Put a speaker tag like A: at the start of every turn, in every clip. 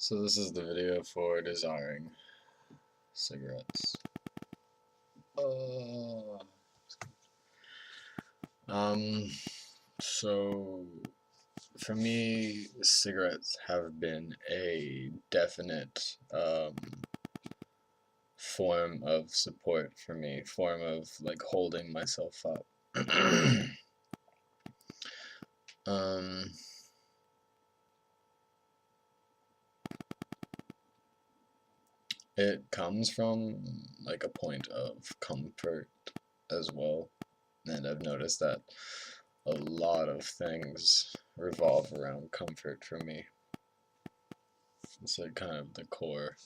A: So this is the video for desiring cigarettes. Uh, um, so for me, cigarettes have been a definite form of support for me, form of like holding myself up. um, it comes from like a point of comfort as well. And I've noticed that a lot of things revolve around comfort for me. It's like kind of the core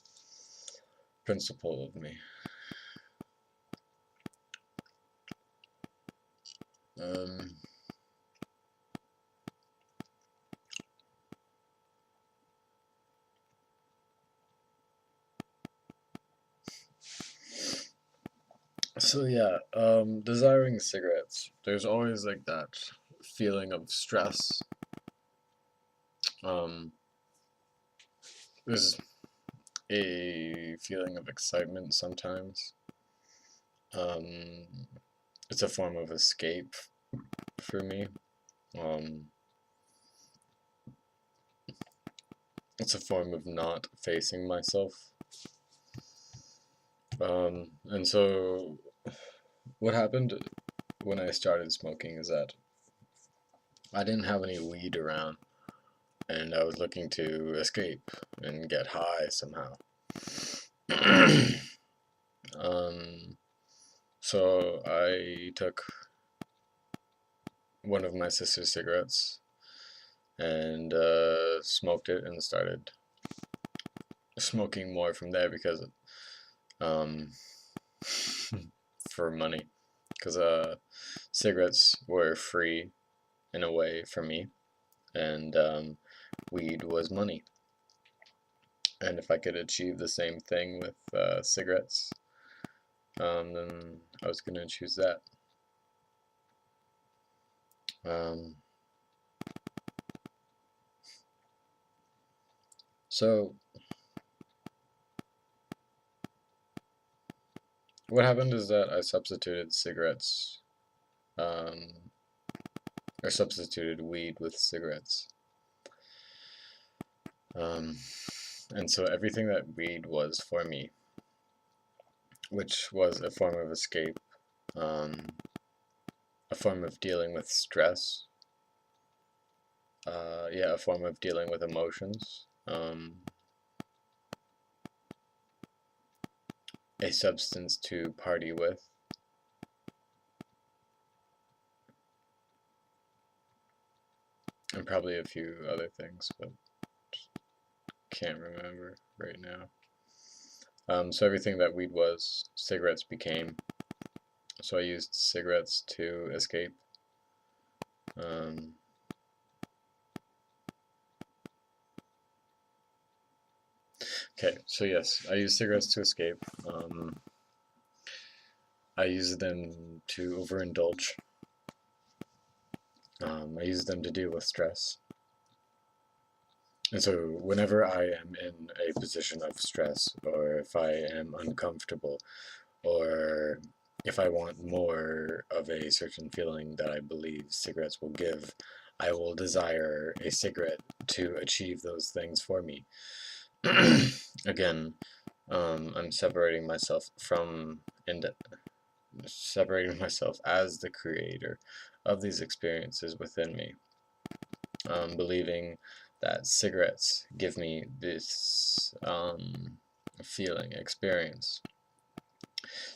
A: principle of me. Um, so yeah, desiring cigarettes. There's always like that feeling of stress. Um, there's a feeling of excitement sometimes. Um, it's a form of escape for me. Um, it's a form of not facing myself. And so what happened when I started smoking is that I didn't have any weed around, and I was looking to escape and get high somehow. um, so I took one of my sister's cigarettes and smoked it and started smoking more from there because um, for money, because cigarettes were free in a way for me, and weed was money. And if I could achieve the same thing with cigarettes, then I was going to choose that. Um, so what happened is that I substituted cigarettes, um, or substituted weed with cigarettes. Um, and so everything that weed was for me, which was a form of escape, um, a form of dealing with stress, yeah, a form of dealing with emotions, a substance to party with, and probably a few other things, but can't remember right now. So everything that weed was, cigarettes became. So I used cigarettes to escape. Okay, so yes, I use cigarettes to escape. I use them to overindulge. I use them to deal with stress. And so whenever I am in a position of stress, or if I am uncomfortable, or if I want more of a certain feeling that I believe cigarettes will give, I will desire a cigarette to achieve those things for me. Again, I'm separating myself from and separating myself as the creator of these experiences within me, believing that cigarettes give me this feeling, experience.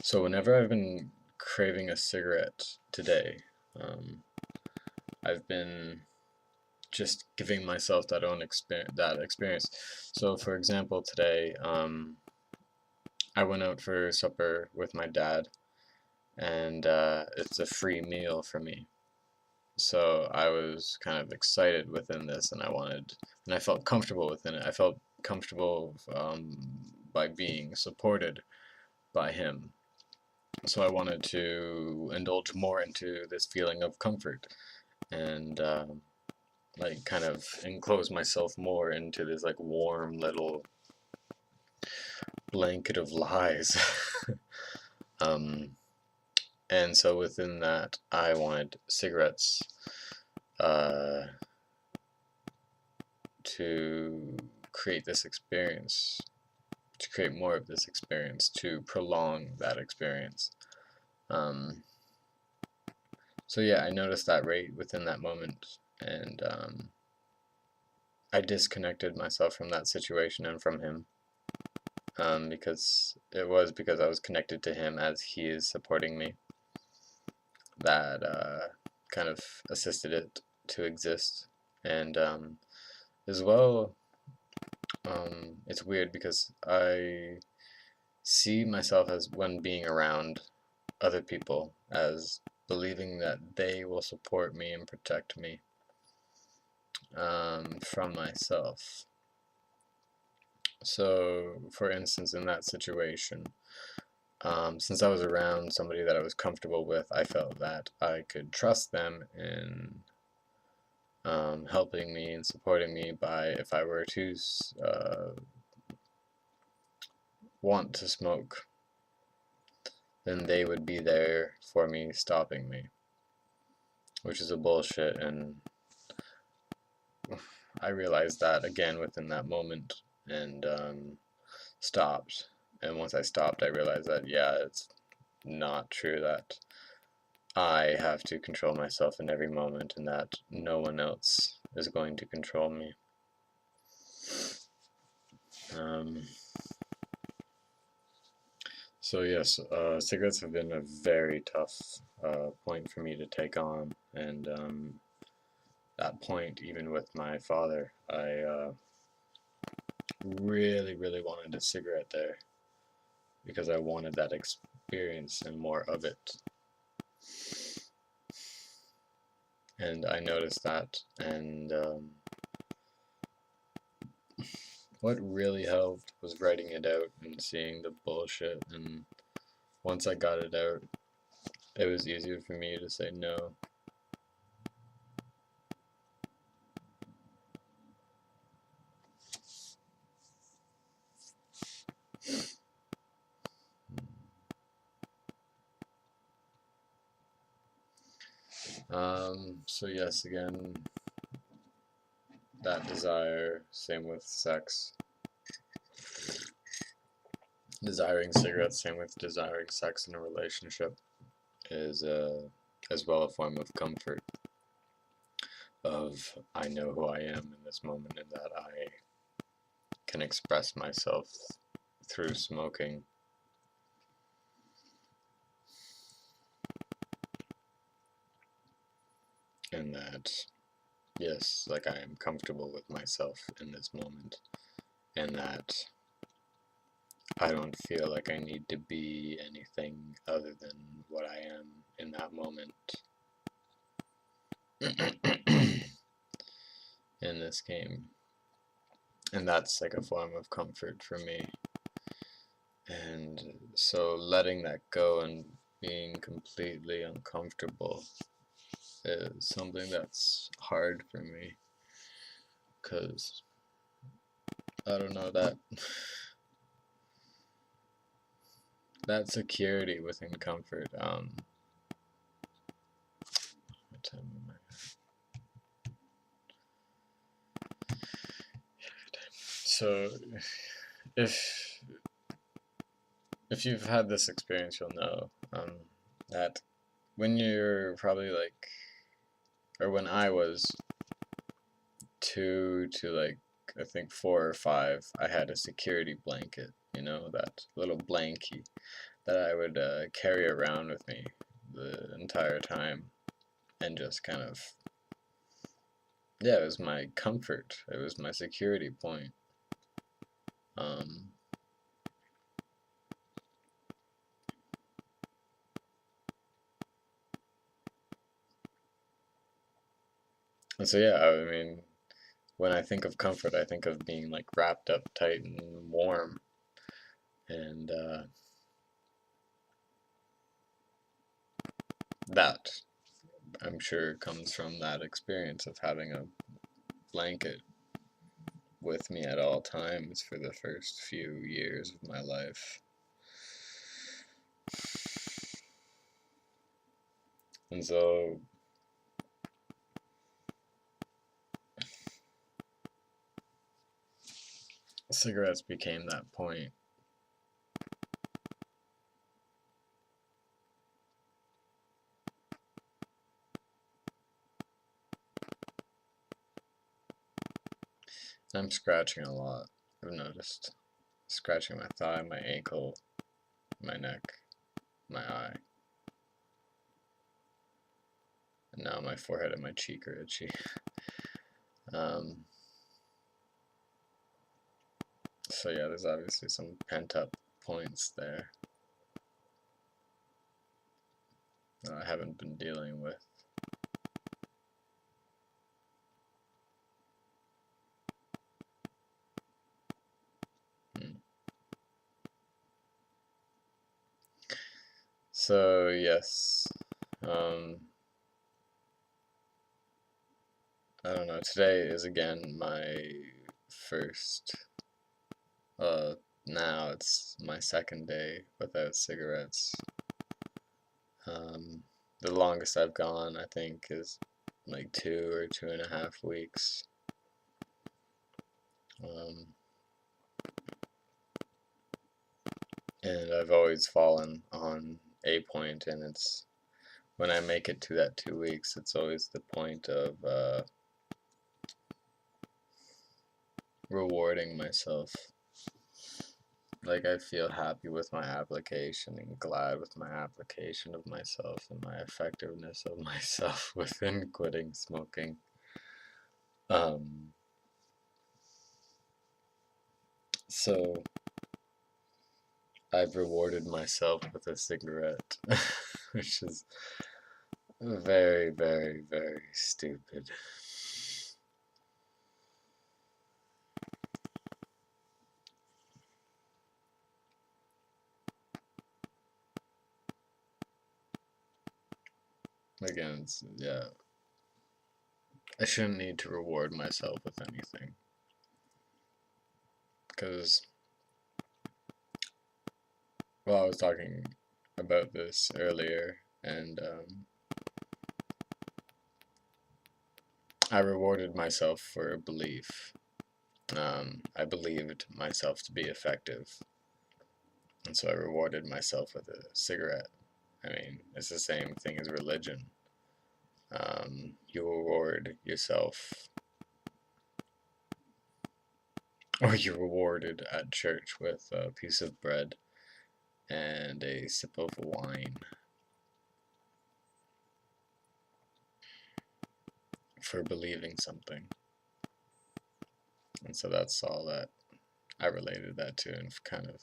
A: So whenever I've been craving a cigarette today, I've been just giving myself that experience. So for example, today, I went out for supper with my dad, and it's a free meal for me. So I was kind of excited within this, and I felt comfortable within it. I felt comfortable by being supported by him. So I wanted to indulge more into this feeling of comfort, and like kind of enclose myself more into this like warm little blanket of lies. um, and so within that, I wanted cigarettes uh, to create this experience, to create more of this experience, to prolong that experience. Um, so yeah, I noticed that right within that moment, and I disconnected myself from that situation and from him, because I was connected to him as he is supporting me that kind of assisted it to exist. And as well, it's weird because I see myself as, when being around other people, as believing that they will support me and protect me from myself. So, for instance, in that situation, since I was around somebody that I was comfortable with, I felt that I could trust them in helping me and supporting me by, if I were to want to smoke, then they would be there for me, stopping me, which is a bullshit. And I realized that again within that moment, and stopped. And once I stopped, I realized that, yeah, it's not true that I have to control myself in every moment, and that no one else is going to control me. So yes, cigarettes have been a very tough point for me to take on, and that point, even with my father, I really, really wanted a cigarette there because I wanted that experience and more of it. And I noticed that, and what really helped was writing it out and seeing the bullshit. And once I got it out, it was easier for me to say no. So yes, again, that desire, same with sex. Desiring cigarettes, same with desiring sex in a relationship, is as well a form of comfort. Of, I know who I am in this moment, and that I can express myself through smoking. And that, yes, like, I am comfortable with myself in this moment, and that I don't feel like I need to be anything other than what I am in that moment. In this game. And that's like a form of comfort for me. And so letting that go and being completely uncomfortable is something that's hard for me, because I don't know, that security within comfort. What time am I? So if you've had this experience, you'll know that when you're probably like, or when I was 2 to like, I think 4 or 5, I had a security blanket, that little blankie that I would carry around with me the entire time, and just kind of, yeah, it was my comfort, it was my security point. And so yeah, I mean, when I think of comfort, I think of being like wrapped up tight and warm, and that, I'm sure, comes from that experience of having a blanket with me at all times for the first few years of my life. And so cigarettes became that point. I'm scratching a lot. I've noticed scratching my thigh, my ankle, my neck, my eye. And now my forehead and my cheek are itchy. So yeah, there's obviously some pent up points there that I haven't been dealing with. So yes, I don't know, today is again my first, now it's my second day without cigarettes. The longest I've gone, I think, is like 2 or 2.5 weeks. And I've always fallen on a point, and it's when I make it to that 2 weeks, it's always the point of rewarding myself. Like, I feel happy with my application and glad with my application of myself and my effectiveness of myself within quitting smoking. So I've rewarded myself with a cigarette, which is very, very, very stupid. Again, yeah, I shouldn't need to reward myself with anything. Because, well, I was talking about this earlier, and I rewarded myself for a belief. I believed myself to be effective, and so I rewarded myself with a cigarette. I mean, it's the same thing as religion. You reward yourself, or you're rewarded at church with a piece of bread and a sip of wine for believing something. And so that's all that I related that to and kind of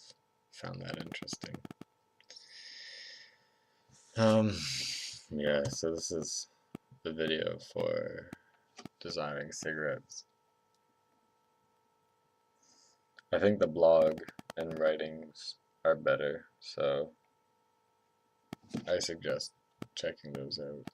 A: found that interesting. Yeah, so this is the video for desiring cigarettes. I think the blog and writings are better, so I suggest checking those out.